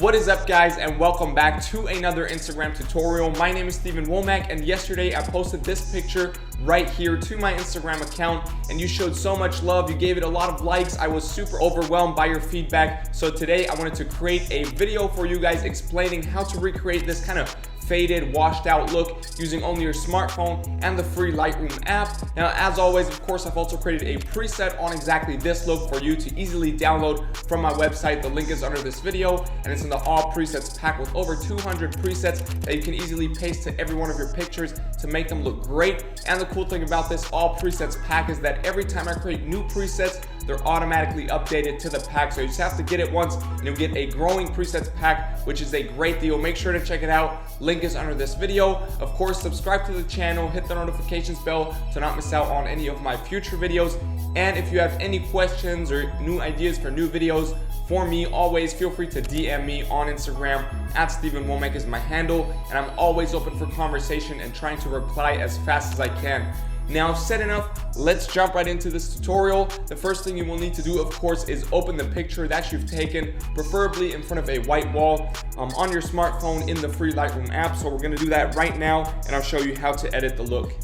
What is up, guys, and welcome back to another Instagram tutorial. My name is Wommack, and yesterday I posted this picture right here to my Instagram account, and you showed so much love. You gave it a lot of likes. I was super overwhelmed by your feedback. So today I wanted to create a video for you guys explaining how to recreate this kind of faded, washed out look using only your smartphone and the free Lightroom app. Now, as always, of course, I've also created a preset on exactly this look for you to easily download from my website. The link is under this video, and it's in the all presets pack with over 200 presets that you can easily paste to every one of your pictures to make them look great. And the cool thing about this all presets pack is that every time I create new presets, they're automatically updated to the pack. So you just have to get it once and you'll get a growing presets pack, which is a great deal. Make sure to check it out. Link is under this video. Of course, subscribe to the channel, hit the notifications bell to not miss out on any of my future videos. And if you have any questions or new ideas for new videos for me, always feel free to DM me on Instagram. @Wommack is my handle, and I'm always open for conversation and trying to reply as fast as I can. Now, said enough, let's jump right into this tutorial. The first thing you will need to do, of course, is open the picture that you've taken, preferably in front of a white wall on your smartphone in the free Lightroom app. So we're gonna do that right now, and I'll show you how to edit the look.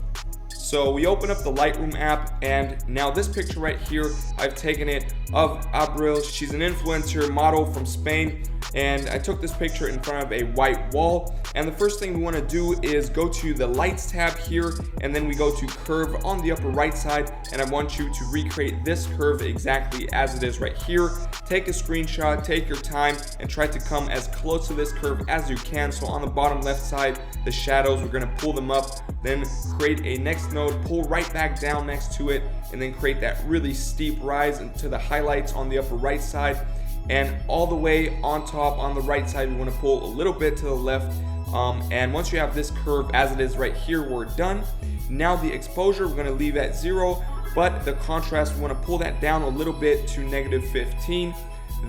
So we open up the Lightroom app, and now this picture right here, I've taken it of Abril. She's an influencer model from Spain, and I took this picture in front of a white wall. And the first thing we want to do is go to the lights tab here, and then we go to curve on the upper right side, and I want you to recreate this curve exactly as it is right here. Take a screenshot, take your time, and try to come as close to this curve as you can. So on the bottom left side, the shadows, we're going to pull them up, then create a next node, pull right back down next to it, and then create that really steep rise into the highlights on the upper right side. And all the way on top on the right side, we want to pull a little bit to the left. And once you have this curve as it is right here, we're done. Now the exposure, we're going to leave at 0, but the contrast, we want to pull that down a little bit to -15.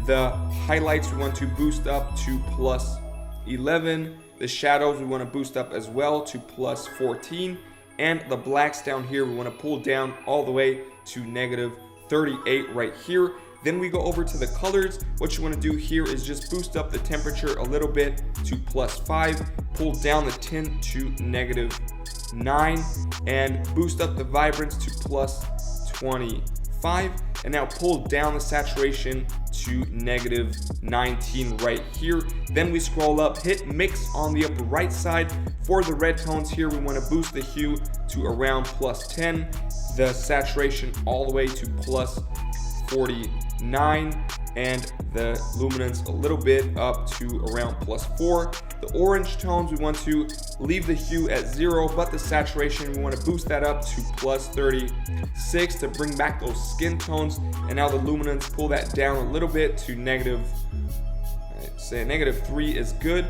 The highlights, we want to boost up to +11. The shadows, we want to boost up as well to +14. And the blacks down here, we want to pull down all the way to -38 right here. Then we go over to the colors. What you want to do here is just boost up the temperature a little bit to +5, pull down the tint to -9, and boost up the vibrance to +25. And now pull down the saturation to -19 right here. Then we scroll up, hit mix on the upper right side. For the red tones here, we want to boost the hue to around +10, the saturation all the way to +49, and the luminance a little bit up to around +4. The orange tones, we want to leave the hue at 0, but the saturation, we want to boost that up to +36 to bring back those skin tones. And now the luminance, pull that down a little bit to -3 is good.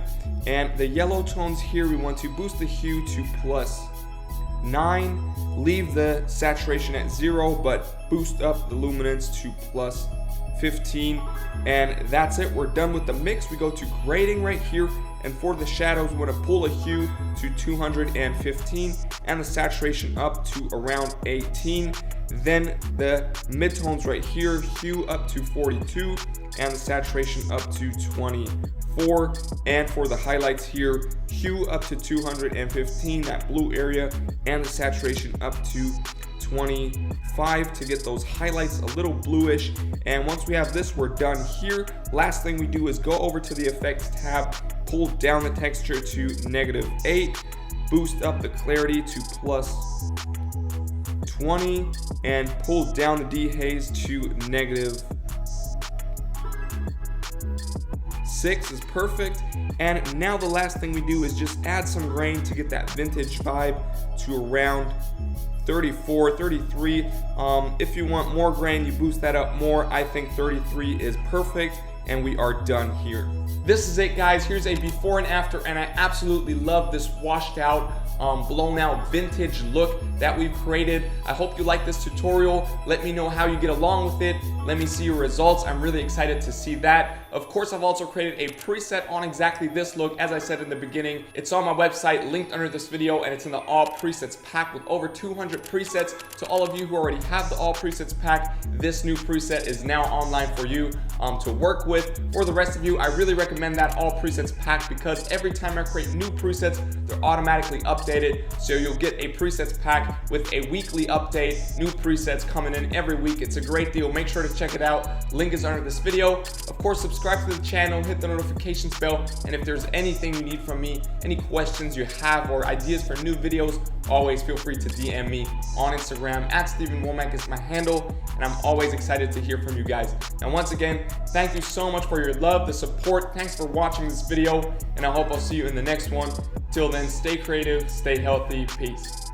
And the yellow tones here, we want to boost the hue to +9, leave the saturation at 0, but boost up the luminance to +15. And that's it, we're done with the mix. We go to grading right here, and for the shadows, we want to pull a hue to 215 and the saturation up to around 18. Then the midtones right here, hue up to 42 and the saturation up to 24. And for the highlights here, hue up to 215, that blue area, and the saturation up to 25 to get those highlights a little bluish. And once we have this, we're done here. Last thing we do is go over to the effects tab, pull down the texture to -8, boost up the clarity to +20, and pull down the dehaze to -6 is perfect. And now the last thing we do is just add some grain to get that vintage vibe to around 34, 33. If you want more grain, you boost that up more. I think 33 is perfect, and we are done here. This is it, guys. Here's a before and after, and I absolutely love this washed out, blown out vintage look that we've created. I hope you like this tutorial. Let me know how you get along with it. Let me see your results. I'm really excited to see that. Of course, I've also created a preset on exactly this look. As I said in the beginning, it's on my website, linked under this video, and it's in the all presets pack with over 200 presets. To all of you who already have the all presets pack, this new preset is now online for you to work with. For the rest of you, I really recommend that all presets pack because every time I create new presets, they're automatically updated. So you'll get a presets pack with a weekly update, new presets coming in every week. It's a great deal. Make sure to check it out. Link is under this video. Of course, subscribe to the channel, hit the notifications bell, and if there's anything you need from me, any questions you have or ideas for new videos, always feel free to DM me on Instagram. @StevenWommack is my handle, and I'm always excited to hear from you guys. And once again, thank you so much for your love, the support. Thanks for watching this video, and I hope I'll see you in the next one. Till then, stay creative, stay healthy, peace.